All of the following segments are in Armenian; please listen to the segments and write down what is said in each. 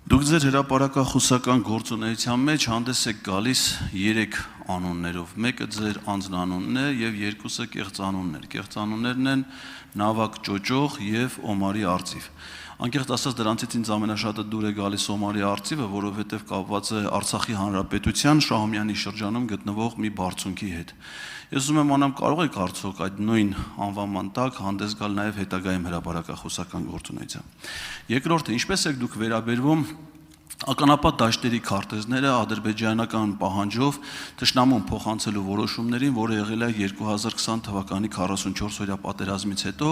Դուք ձեր հրապարակախոսական գործունեության մեջ հանդես եք գալիս 3 անուններով, մեկը ձեր անձնանունն է եւ երկուսը կեղծ անուններ։ Կեղծ անուններն են Նավակ Ճոճող եւ Օմարի Արծիվ։ Անկեղծ ասած դրանցից ինձ ամենաշատը դուր է գալիս Օմարի Արծիվը, որովհետեւ կապված է Արցախի Հանրապետության Շահումյանի շրջանում գտնվող մի բարձունքի հետ։ Ես ուզում եմ անամ կարող եք արդյոք այդ նույն անվանման տակ հանդես գալ նաև հետագայում հրապարակախոսական գործունեության։ Երկրորդը, ինչպես եք դուք վերաբերվում ականապատ դաշտերի քարտեզները ադրբեջանական պահանջով թշնամուն փոխանցելու որոշումներին, որը եղել է 2020 թվականի 44-օրյա պատերազմից հետո,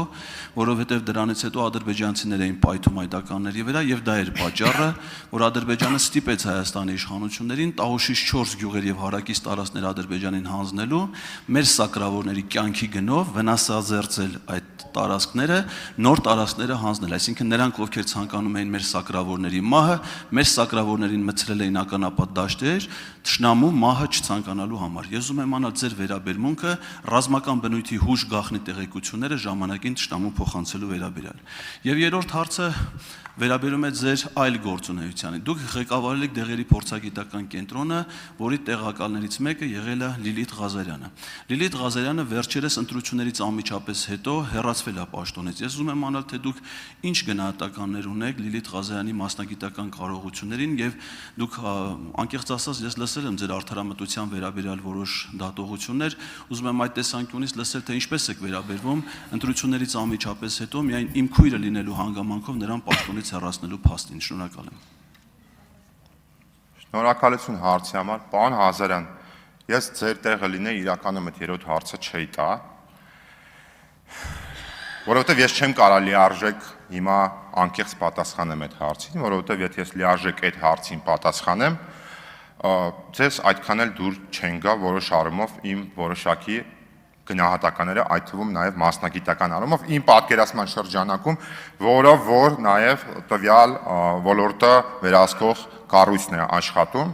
որովհետև դրանից հետո ադրբեջանցիներ էին պայթում այդ ականների վրա եւ դա էր պատճառը, որ Ադրբեջանը ստիպեց Հայաստանի իշխանություններին Տավուշից 4 գյուղեր եւ հարակից տարածքներ Ադրբեջանին հանձնելու, մեր սակրավորների կյանքի գնով վնասազերծել այդ տարածքները, նոր տարածքները հանձնել, այսինքն նրանք, ովքեր ցանկանում էին մեր սակրավորների մահը, մեր սակրավորներին մցրել էին ականապատ դաշտեր, թշնամու մահը չցանկանալու համար։ Ես ուզում եմ իմանալ ձեր վերաբերմունքը ռազմական բնույթի հուժ գաղտնի տեղեկությունները ժամանակին թշնամու փոխանցելու վերաբերյալ։ Եվ երրորդ հարցը վերաբերում է ձեր այլ գործունեությանը։ Դուք ղեկավարել եք դեղերի փորձագիտական կենտրոնը, որի տեղակալներից մեկը եղել է Լիլիթ Ղազարյանը։ Լիլիթ Ղազարյանը վերջերս ընտրություններից անմիջապես հետո հեռացվել է պաշտոնից։ Ես ուզում եմ իմանալ, թե դուք ինչ գնահատականներ ունեք Լիլիթ Ղազարյանի մասնագիտական կարողություններին եւ դուք անկեղծ ասած ես լսել եմ ձեր արդարամտության վերաբերյալ որոշ դատողություններ, ուզում եմ այդ տեսանկյունից լսել, թե ինչպես եք վերաբերվում ընտրություններից անմիջապես հետո միայն իմ քույրը լինելու հանգամանքով նրան պաշտոնից հեռացնելու փաստին։ Շնորհակալ եմ։ Շնորհակալություն հարցի համար, պարոն Ղազարյան, ես ձեր տեղը լինեի իրականում այդ երրորդ հարցը չէի տա, որովհետև ես չեմ կարող լիարժեք հիմա անկեղծ պատասխանեմ այդ հարցին, որովհետև եթե ես լիարժեք այդ հարցին պատասխանեմ, ձեզ այդքան էլ դուր չեն գա որոշ առումով իմ որոշակի գնահատականները, այդ թվում նաև մասնագիտական առումով իմ պատկերացման շրջանակում, որով որ նաև տվյալ ոլորտը վերահսկող կառույցն է աշխատում,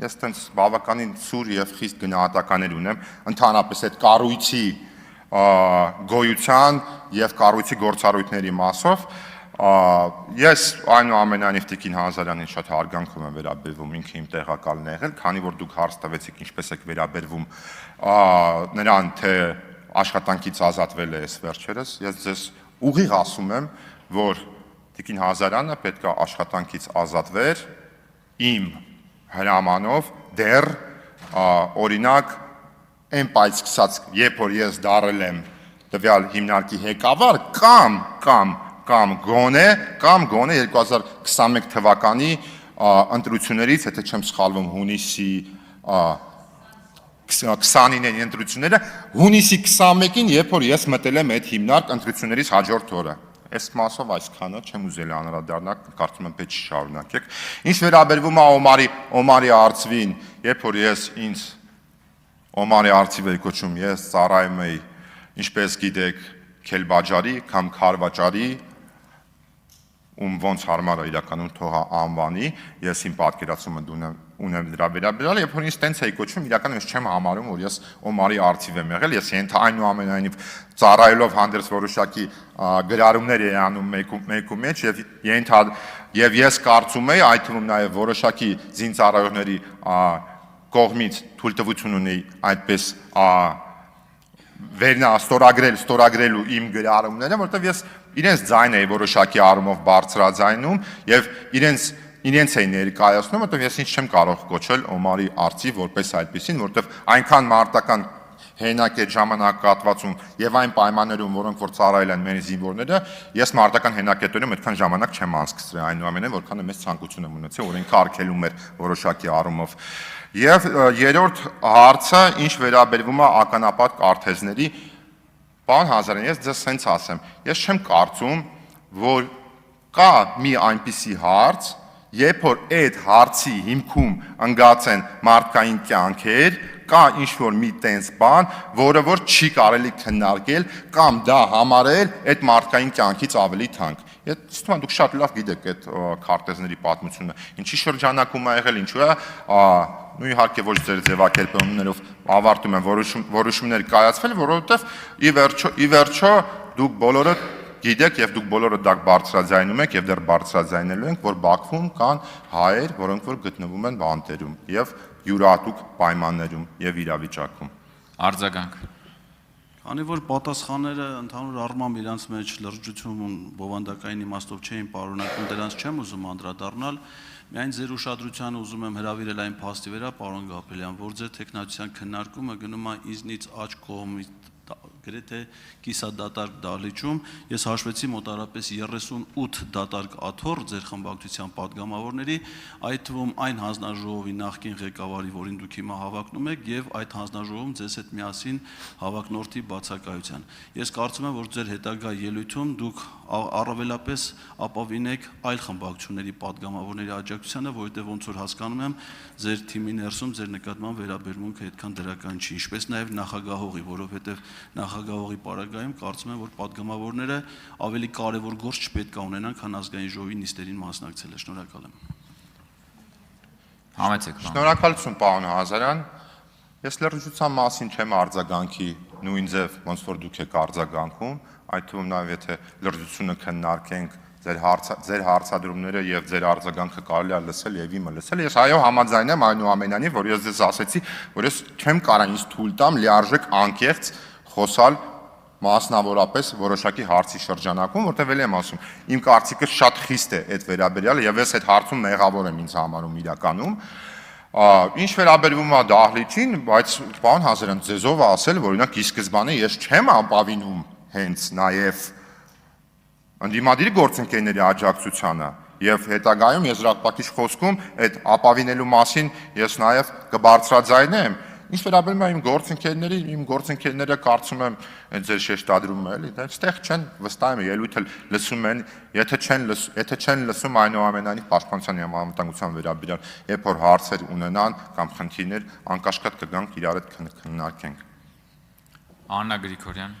ես տենց բավականին սուր եւ խիստ գնահատականներ ունեմ ընդհանրապես այդ կառույցի գոյության եւ կառույցի գործառույթների մասով, ես այնուամենայնիվ Տիկին Ղազարյանին շատ հարգանքով եմ վերաբերվում, ինքը իմ տեղակալն է եղել, քանի որ դուք հարց տվեցիք ինչպես եք վերաբերվում նրան, թե աշխատանքից ազատվել է այս վերջերս, ես ձեզ ուղիղ ասում եմ, որ Տիկին Ղազարյանը պետք է աշխատանքից ազատվեր իմ հրամանով դեռ օրինակ այն պայծ սկսած, երբ որ ես դարել եմ տվյալ հիմնարկի ղեկավար կամ գոնե 2021 թվականի ընտրություններից, եթե չեմ սխալվում, հունիսի 29-ին ընտրությունները, հունիսի 21-ին, երբ որ ես մտել եմ այդ հիմնարկ ընտրություններից հաջորդ օրը։ Այս մասով այսքանը չեմ ուզել անդրադառնալ, կարծում եմ պետք չի շարունակեք։ Ինչ վերաբերվում է Օմարի Արծվին, երբ որ ես ինձ Օմարի Արծիվ էի կոչում, ես ծառայում էի, ինչպես գիտեք, Քելբաջարի կամ Քարվաճարի, ոնց հարմար է իրականում թողա անվանի, ես իմ պատկերացումը ունեմ դրա վերաբերյալ, երբ որ ինձ տենց էի կոչում, իրականում ես չեմ համարում, որ ես Օմարի Արծիվ եմ եղել, ես այնուամենայնիվ ծառայելով հանդերձ որոշակի գրառումներ էի անում մեկու մեջ եւ ես կարծում էի, այդ թվում նաեւ որոշակի զինծառայողների կողմից թույլտվություն ունեի այդպես ստորագրելու իմ գրառումները, որտեղ ես իրենց ձայն էի որոշակի առումով բարձրաձայնում եւ իրենց էի ներկայացնում, որտեղ ես ինչ չեմ կարող կոչել Օմարի Արծիվ որպես այդպեսին, որտեղ այնքան մարտական հենակե ժամանակահատվածում եւ այն պայմաններում, որոնք որ ծառայել են մեր զինվորները, ես մարտական հենակետերում այդքան ժամանակ չեմ անցկացրել, այնուամենայնիվ որքան մեծ ցանկություն եմ ունեցել օրենքը արգելում էր որոշակի առումով։ Եվ երրորդ հարցը, ինչ վերաբերվում է ականապատ քարտեզների, պարոն Ղազարյան, ես ձեզ սենց ասեմ, ես չեմ կարծում, որ կա մի այնպիսի հարց, երբ որ այդ հարցի հիմքում ընկած են մարդկային կյանքեր, կա ինչ-որ մի տենց բան, որը որ չի կարելի քննարկել կամ դա համարել այդ մարդկային կյանքից ավելի թանկ։ Ես թվում է դուք շատ լավ գիտեք այդ քարտեզների պատմությունը, ինչի շրջանակում է եղել, ինչու է, ու իհարկե ոչ ձեր ձևակերպումներով ավարտում են որոշումներ կայացվել, որովհետև ի վերջո դուք բոլորը գիտեք եւ դուք բոլորը դա բարձրաձայնում եք եւ դեռ բարձրաձայնելու ենք, որ Բաքվում կան հայեր, որոնք որ գտնվում են բանտերում եւ յուրահատուկ պայմաններում եւ իրավիճակում։ Արձագանք։ Քանի որ պատասխանները ընդհանուր առմամբ իրանց մեջ լրջություն ու բովանդակային իմաստով չէին պարունակում, դրանց չեմ ուզում անդրադառնալ, միայն ձեր ուշադրությանը ուզում եմ հրավիրել այն փաստի վրա, պարոն Գաբրելյան, որ ձեր տեխնացիան քննարկումը գնում է ինձնից աջ կողմից գրեթե կիսադատարկ դահլիճում, ես հաշվեցի մոտարապես 38 դատարկ աթոռ ձեր խմբակցության падգամավորների, այդ թվում այն հանձնաժողովի նախկին ղեկավարի, որին դուք հիմա հավակնում եք, եւ այդ հանձնաժողովում ձեզ հետ միասին հավակնորդի բացակայության։ Ես կարծում եմ, որ ձեր հետագա ելույթում դուք առավելապես ապավինեք այլ խմբակցությունների падգամավորների աջակցությանը, որովհետեւ ոնց որ հասկանում եմ, ձեր թիմի ներսում ձեր նկատմամբ վերաբերմունքը այդքան դրական չի, ինչպես նաեւ նախագահողի, որովհետեւ նախագահողի պարագայում կարծում եմ, որ падգամավորները ավելի կարևոր գործ չպետք է ունենան, քան ազգային ժողովի նիստերին մասնակցելը։ Շնորհակալ եմ։ Համեցեք։ Շնորհակալություն, պարոն Ղազարյան։ Ես լրջության մասին չեմ արձագանքի նույն ձև, ոնց որ դուք եք արձագանքում, այդ թվում նաև եթե լրջությունը քննարկենք, ձեր հարցադրումները եւ ձեր արձագանքը կարելի է լսել եւ իմը լսել։ Ես այո համաձայն եմ այնուամենայնիվ, որ ես ձեզ ասեցի, որ ես չեմ կարող ինձ թույլ տամ լիարժեք անկեղծ խոսալ մասնավորապես որոշակի հարցի շրջանակում, որտեղ էլ եմ ասում, իմ կարծիքը շատ խիստ է այդ վերաբերյալ եւ ես այդ հարցում մեղավոր եմ ինձ համարում իրականում։ Ինչ վերաբերվում է դահլիճին, բայց պարոն Ղազարյան ձեզով ասել, որ օրինակ ի սկզբանե ես չեմ ապավինում հենց նաեւ ընդդիմադիր գործընկերների աջակցությանը եւ հետագայում եզրափակիչ խոսքում այդ ապավինելու մասին ես նաեւ կբարձրաձայնեմ։ Ինչ վերաբերում է իմ գործընկերները կարծում եմ ձեր շեշտադրումը էլի, այստեղ չեն վստահ եմ ելույթը լսում են, եթե չեն լսում այնուամենայնիվ պաշտպանության եւ անվտանգության վերաբերյալ, երբ որ հարցեր ունենան կամ խնդիրներ, անկաշկատ կգանք իրար հետ քննարկենք։ Աննա Գրիգորյան։